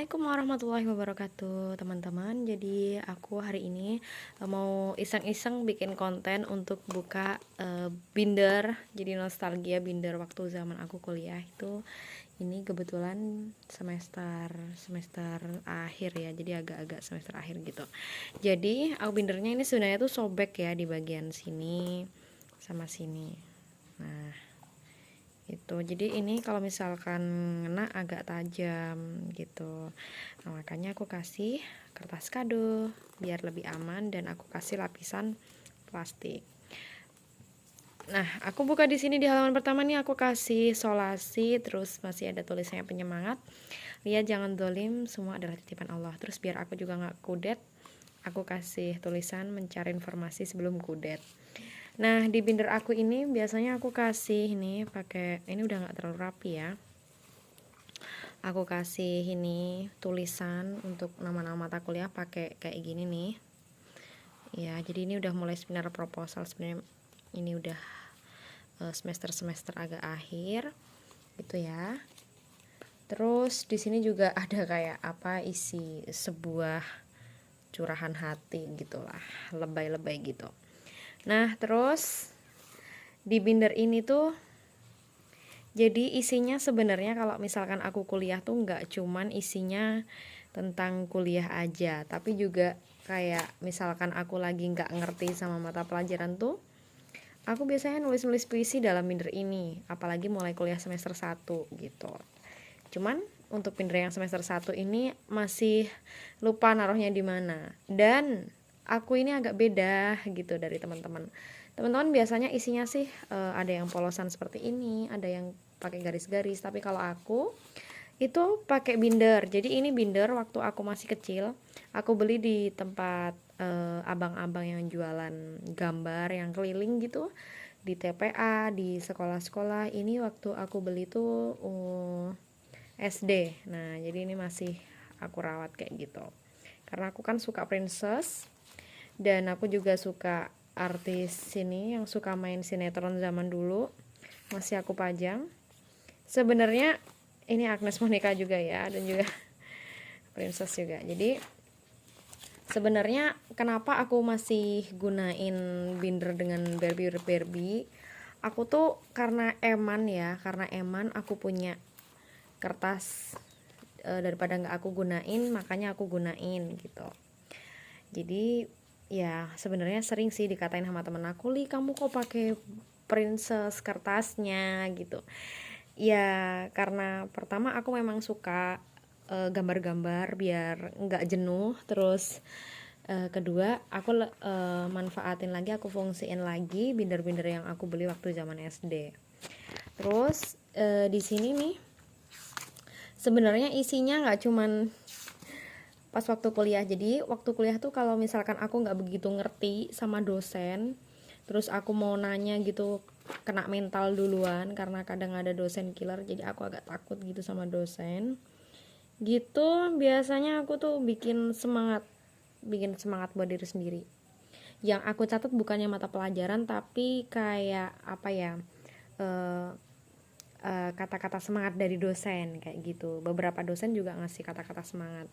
Assalamualaikum warahmatullahi wabarakatuh, teman-teman. Jadi aku hari ini mau iseng-iseng bikin konten untuk buka binder. Jadi nostalgia binder waktu zaman aku kuliah itu. Ini kebetulan semester akhir ya. Jadi agak-agak semester akhir gitu. Jadi aku bindernya ini sebenarnya tuh sobek ya di bagian sini sama sini. Nah, itu jadi ini kalau misalkan ngena agak tajam gitu. Nah, makanya aku kasih kertas kado biar lebih aman dan aku kasih lapisan plastik. Nah, aku buka di sini di halaman pertama nih aku kasih solasi, terus masih ada tulisannya penyemangat. Lihat jangan dolim, semua adalah titipan Allah. Terus biar aku juga nggak kudet, aku kasih tulisan mencari informasi sebelum kudet. Nah, di binder aku ini biasanya aku kasih ini pakai, ini udah nggak terlalu rapi ya. Aku kasih ini tulisan untuk nama-nama mata kuliah pakai kayak gini nih. Ya, jadi ini udah mulai seminar proposal sebenarnya. Ini udah semester-semester agak akhir gitu ya. Terus di sini juga ada kayak apa isi sebuah curahan hati gitulah, lebay-lebay gitu. Nah, terus di binder ini tuh jadi isinya sebenarnya kalau misalkan aku kuliah tuh nggak cuman isinya tentang kuliah aja, tapi juga kayak misalkan aku lagi nggak ngerti sama mata pelajaran tuh, aku biasanya nulis-nulis puisi dalam binder ini, apalagi mulai kuliah semester 1 gitu. Cuman untuk binder yang semester 1 ini masih lupa naruhnya di mana. Dan aku ini agak beda gitu dari teman-teman. Teman-teman biasanya isinya sih ada yang polosan seperti ini, ada yang pakai garis-garis, tapi kalau aku itu pakai binder. Jadi ini binder waktu aku masih kecil, aku beli di tempat abang-abang yang jualan gambar yang keliling gitu di TPA, di sekolah-sekolah. Ini waktu aku beli tuh SD. Nah, jadi ini masih aku rawat kayak gitu. Karena aku kan suka princess dan aku juga suka artis sini yang suka main sinetron zaman dulu. Masih aku pajang. Sebenarnya ini Agnes Monica juga ya, dan juga princess juga. Jadi sebenarnya kenapa aku masih gunain binder dengan Barbie, aku tuh karena eman ya, karena eman aku punya kertas daripada nggak aku gunain, makanya aku gunain gitu. Jadi ya sebenarnya sering sih dikatain sama temen aku, Li kamu kok pakai princess kertasnya gitu. Ya karena pertama aku memang suka gambar-gambar biar nggak jenuh. Terus kedua aku manfaatin lagi, aku fungsiin lagi binder-binder yang aku beli waktu zaman SD. Terus di sini nih sebenarnya isinya nggak cuman pas waktu kuliah. Jadi waktu kuliah tuh kalau misalkan aku nggak begitu ngerti sama dosen, terus aku mau nanya gitu kena mental duluan karena kadang ada dosen killer, jadi aku agak takut gitu sama dosen gitu. Biasanya aku tuh bikin semangat buat diri sendiri. Yang aku catat bukannya mata pelajaran, tapi kayak apa ya, kata-kata semangat dari dosen kayak gitu. Beberapa dosen juga ngasih kata-kata semangat.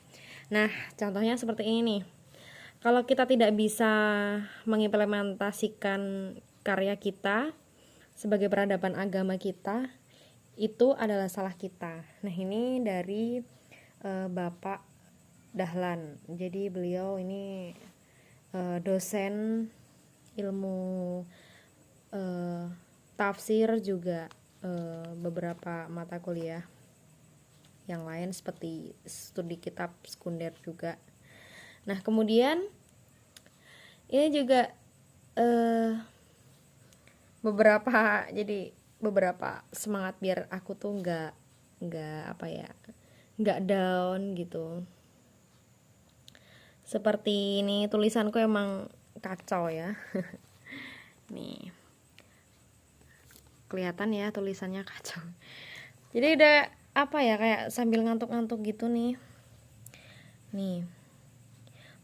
Nah, contohnya seperti ini nih. Kalau kita tidak bisa mengimplementasikan karya kita sebagai peradaban agama kita, itu adalah salah kita. Nah, ini dari Bapak Dahlan. Jadi beliau ini dosen ilmu tafsir, juga beberapa mata kuliah yang lain seperti studi kitab sekunder juga. Nah, kemudian ini juga beberapa semangat biar aku tuh nggak apa ya, nggak down gitu. Seperti ini tulisanku emang kacau ya. Nih kelihatan ya tulisannya kacau. Jadi udah apa ya, kayak sambil ngantuk-ngantuk gitu nih.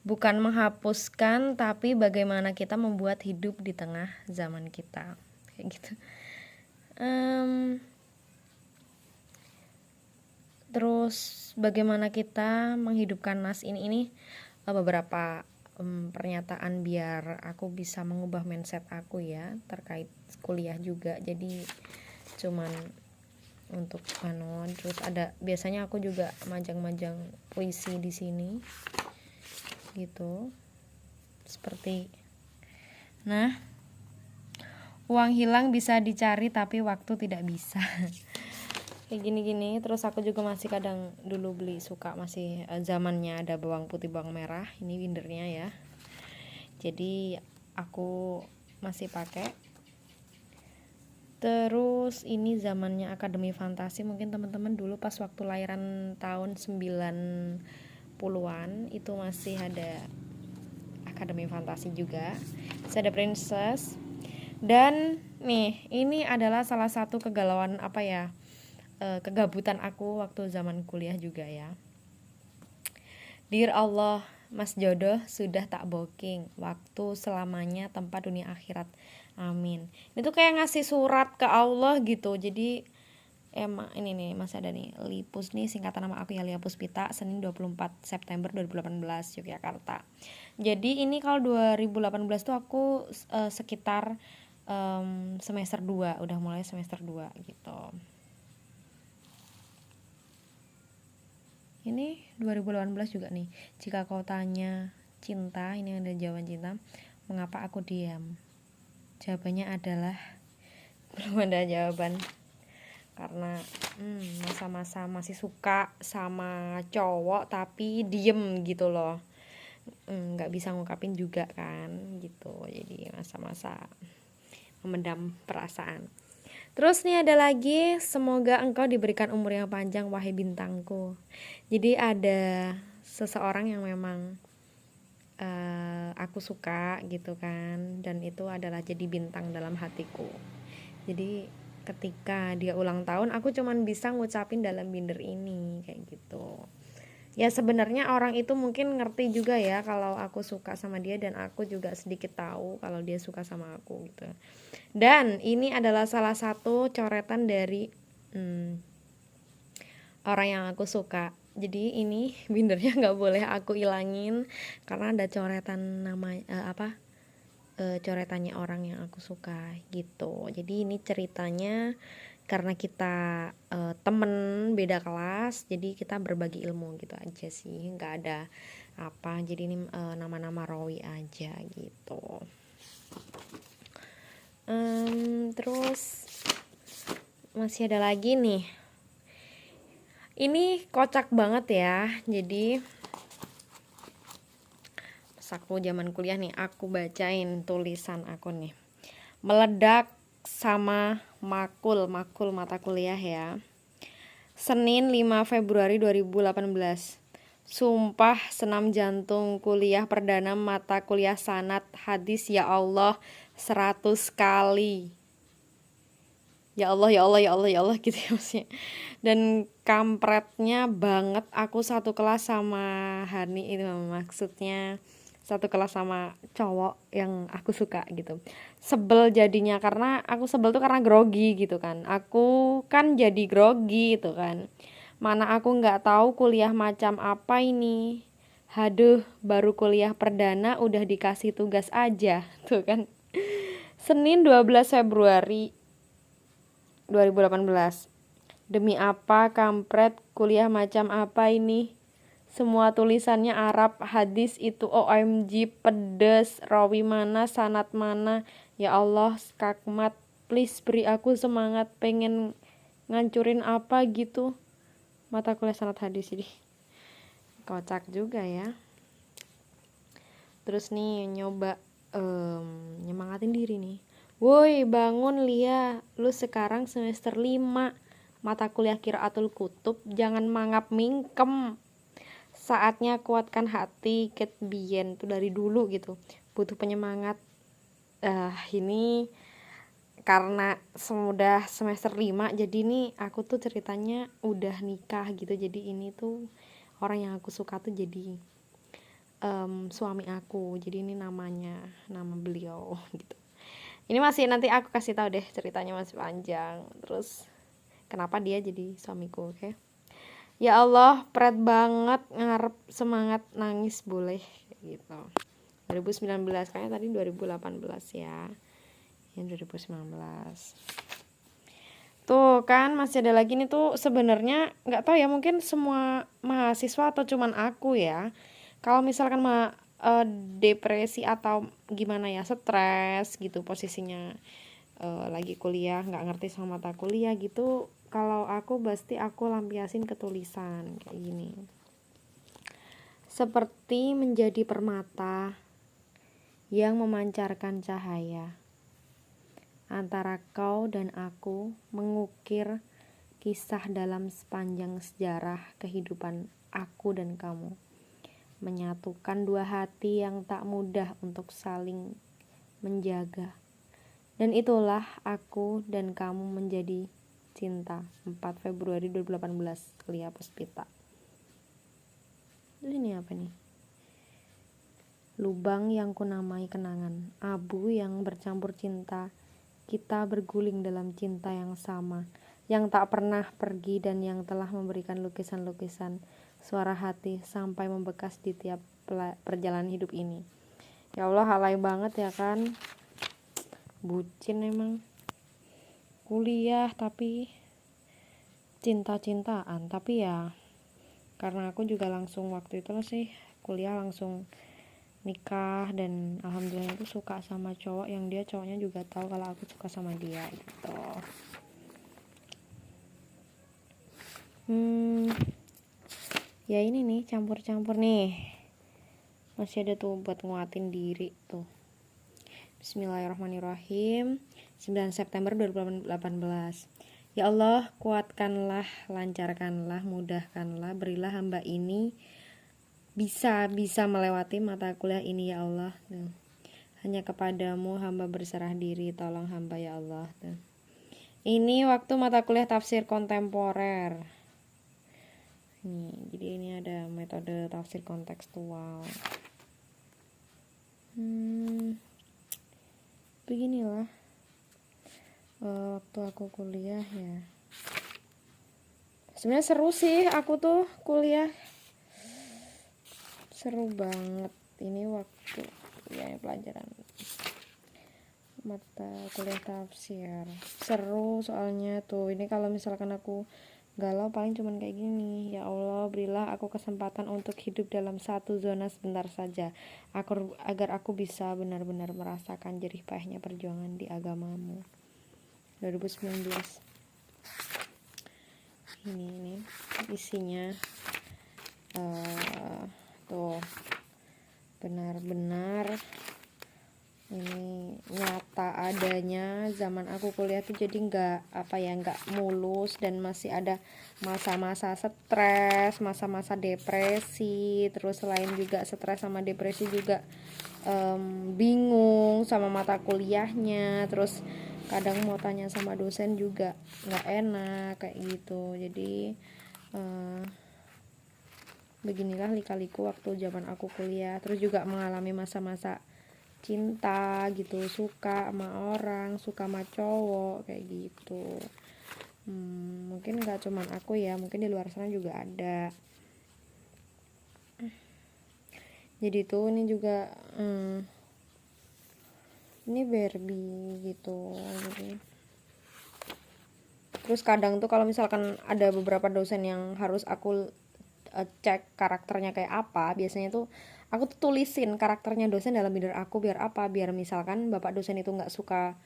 Bukan menghapuskan, tapi bagaimana kita membuat hidup di tengah zaman kita kayak gitu. Terus bagaimana kita menghidupkan nas ini beberapa pernyataan biar aku bisa mengubah mindset aku ya terkait kuliah juga. Jadi cuman untuk terus ada biasanya aku juga majang-majang puisi di sini gitu. Seperti uang hilang bisa dicari tapi waktu tidak bisa. Kayak gini-gini. Terus aku juga masih kadang dulu suka masih zamannya ada bawang putih bawang merah, ini bindernya ya, jadi aku masih pakai. Terus ini zamannya Akademi Fantasi, mungkin teman-teman dulu pas waktu lahiran tahun 90-an itu masih ada Akademi Fantasi juga. Terus ada Princess. Dan nih, ini adalah salah satu kegalauan kegabutan aku waktu zaman kuliah juga ya. Dear Allah, Mas jodoh sudah tak booking, waktu selamanya tempat dunia akhirat, amin. Ini tuh kayak ngasih surat ke Allah gitu. Jadi emang ini nih masih ada nih Lipus nih, singkatan nama aku ya, Lia Puspita, Senin 24 September 2018 Yogyakarta. Jadi ini kalau 2018 tuh aku sekitar semester 2, udah mulai semester 2 gitu. Ini 2018 juga nih. Jika kau tanya cinta, ini ada jawaban cinta, mengapa aku diam? Jawabannya adalah belum ada jawaban. Karena masa-masa masih suka sama cowok tapi diem gitu loh. Gak bisa ngungkapin juga kan gitu. Jadi masa-masa memendam perasaan. Terus nih ada lagi, semoga engkau diberikan umur yang panjang wahai bintangku. Jadi ada seseorang yang memang aku suka gitu kan, dan itu adalah jadi bintang dalam hatiku. Jadi ketika dia ulang tahun aku cuman bisa ngucapin dalam binder ini kayak gitu. Ya sebenarnya orang itu mungkin ngerti juga ya kalau aku suka sama dia, dan aku juga sedikit tahu kalau dia suka sama aku gitu. Dan ini adalah salah satu coretan dari orang yang aku suka. Jadi ini bindernya nggak boleh aku ilangin karena ada coretan nama coretannya orang yang aku suka gitu. Jadi ini ceritanya karena kita temen beda kelas, jadi kita berbagi ilmu gitu aja sih, nggak ada apa. Jadi ini nama-nama rawi aja gitu. Terus masih ada lagi nih. Ini kocak banget ya. Jadi pas aku zaman kuliah nih, aku bacain tulisan aku nih. Meledak sama makul mata kuliah ya. Senin 5 Februari 2018. Sumpah senam jantung kuliah perdana mata kuliah sanad hadis ya Allah 100 kali. Ya Allah ya Allah ya Allah ya Allah gitu ya maksudnya. Dan kampretnya banget aku satu kelas sama Hani itu, maksudnya satu kelas sama cowok yang aku suka gitu. Sebel jadinya, karena aku sebel tuh karena grogi gitu kan. Aku kan jadi grogi gitu kan. Mana aku nggak tahu kuliah macam apa ini. Haduh, baru kuliah perdana udah dikasih tugas aja tuh kan. Senin 12 Februari 2018. Demi apa kampret, kuliah macam apa ini? Semua tulisannya Arab, hadis itu OMG pedes, rawi mana, sanad mana. Ya Allah, skakmat, please beri aku semangat, pengen ngancurin apa gitu. Mata kuliah sanad hadis ini. Kocak juga ya. Terus nih nyoba nyemangatin diri nih. Woi bangun Lia, lu sekarang semester 5 mata kuliah Qiraatul Kutub, jangan mangap mingkem. Saatnya kuatkan hati, ket bien tuh dari dulu gitu. Butuh penyemangat. Ini karena sudah semester 5, jadi nih aku tuh ceritanya udah nikah gitu. Jadi ini tuh orang yang aku suka tuh jadi suami aku. Jadi ini nama beliau gitu. Ini masih nanti aku kasih tahu deh, ceritanya masih panjang. Terus kenapa dia jadi suamiku, oke? Ya Allah, pret banget, ngarep semangat nangis boleh gitu. 2019, kayaknya tadi 2018 ya. Yang 2019. Tuh kan masih ada lagi nih tuh, sebenarnya nggak tahu ya, mungkin semua mahasiswa atau cuman aku ya. Kalau misalkan depresi atau gimana ya, stres gitu posisinya, lagi kuliah nggak ngerti sama mata kuliah gitu, kalau aku pasti aku lampiasin ke tulisan kayak gini. Seperti menjadi permata yang memancarkan cahaya, antara kau dan aku mengukir kisah dalam sepanjang sejarah kehidupan aku dan kamu, menyatukan dua hati yang tak mudah untuk saling menjaga. Dan itulah aku dan kamu menjadi cinta. 4 Februari 2018, Lia Puspita. Ini apa nih? Lubang yang kunamai kenangan, abu yang bercampur cinta, kita berguling dalam cinta yang sama, yang tak pernah pergi dan yang telah memberikan lukisan-lukisan suara hati sampai membekas di tiap perjalanan hidup ini. Ya Allah, alay banget ya kan, bucin emang. Kuliah tapi cinta-cintaan, tapi ya karena aku juga langsung waktu itu sih kuliah langsung nikah, dan alhamdulillah itu suka sama cowok yang dia cowoknya juga tahu kalau aku suka sama dia gitu. Ya ini nih campur-campur nih, masih ada tuh buat nguatin diri tuh. Bismillahirrahmanirrahim. 9 September 2018. Ya Allah, kuatkanlah, lancarkanlah, mudahkanlah, berilah hamba ini bisa melewati mata kuliah ini ya Allah. Hanya kepadamu hamba berserah diri, tolong hamba ya Allah. Ini waktu mata kuliah tafsir kontemporer. Jadi ini ada metode tafsir kontekstual. Beginilah waktu aku kuliah ya. Sebenarnya seru sih aku tuh kuliah, seru banget. Ini waktu ya pelajaran mata kuliah tafsir seru soalnya tuh. Ini kalau misalkan aku galau paling cuman kayak gini, ya Allah berilah aku kesempatan untuk hidup dalam satu zona sebentar saja, agar aku bisa benar-benar merasakan jerih payahnya perjuangan di agamamu. 2019. Ini isinya tuh benar-benar ini nyata adanya. Zaman aku kuliah tuh jadi nggak mulus, dan masih ada masa-masa stres, masa-masa depresi. Terus selain juga stres sama depresi juga bingung sama mata kuliahnya, terus kadang mau tanya sama dosen juga nggak enak kayak gitu. Jadi beginilah lika-liku waktu zaman aku kuliah. Terus juga mengalami masa-masa cinta gitu, suka sama orang, suka sama cowok kayak gitu. Mungkin gak cuman aku ya, mungkin di luar sana juga ada. Jadi tuh ini juga ini Barbie gitu. Terus kadang tuh kalau misalkan ada beberapa dosen yang harus aku cek karakternya kayak apa, biasanya tuh aku tuh tulisin karakternya dosen dalam binder aku. Biar apa? Biar misalkan bapak dosen itu nggak suka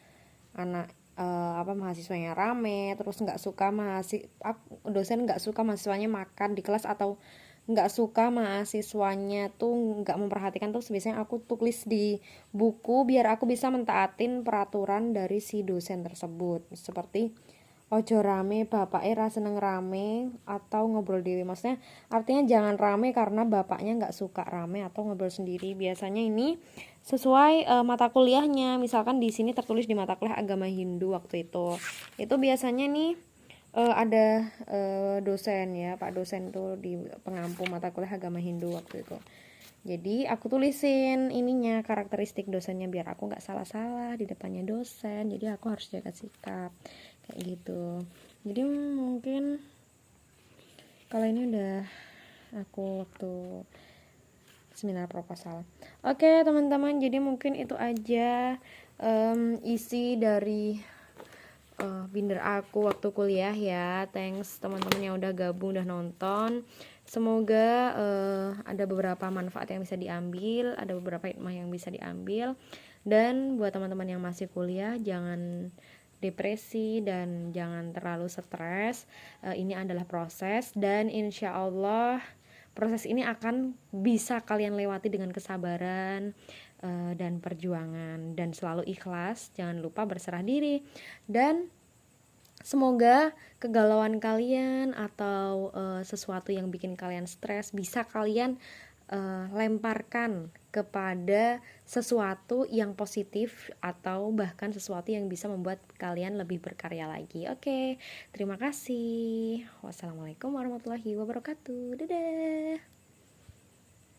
anak mahasiswanya rame, terus nggak suka dosen nggak suka mahasiswanya makan di kelas, atau nggak suka mahasiswanya tuh nggak memperhatikan, tuh biasanya aku tulis di buku biar aku bisa mentaatin peraturan dari si dosen tersebut. Seperti ojo rame bapaknya ra seneng rame, atau ngobrol dewi. Maksudnya artinya jangan rame karena bapaknya nggak suka rame atau ngobrol sendiri. Biasanya ini sesuai mata kuliahnya. Misalkan di sini tertulis di mata kuliah agama Hindu waktu itu biasanya nih ada dosen ya, Pak dosen tuh di pengampu mata kuliah agama Hindu waktu itu. Jadi aku tulisin ininya, karakteristik dosennya, biar aku nggak salah-salah di depannya dosen. Jadi aku harus jaga sikap kayak gitu. Jadi mungkin Kalau ini udah aku waktu seminar proposal. Oke teman-teman, jadi mungkin itu aja isi dari binder aku waktu kuliah ya. Thanks teman-teman yang udah gabung, udah nonton. Semoga ada beberapa manfaat yang bisa diambil, ada beberapa hikmah yang bisa diambil. Dan buat teman-teman yang masih kuliah, jangan depresi dan jangan terlalu stres. Ini adalah proses dan insya Allah proses ini akan bisa kalian lewati dengan kesabaran dan perjuangan, dan selalu ikhlas. Jangan lupa berserah diri, dan semoga kegalauan kalian atau sesuatu yang bikin kalian stres bisa kalian lemparkan kepada sesuatu yang positif atau bahkan sesuatu yang bisa membuat kalian lebih berkarya lagi. Oke, terima kasih. Wassalamualaikum warahmatullahi wabarakatuh. Dadah.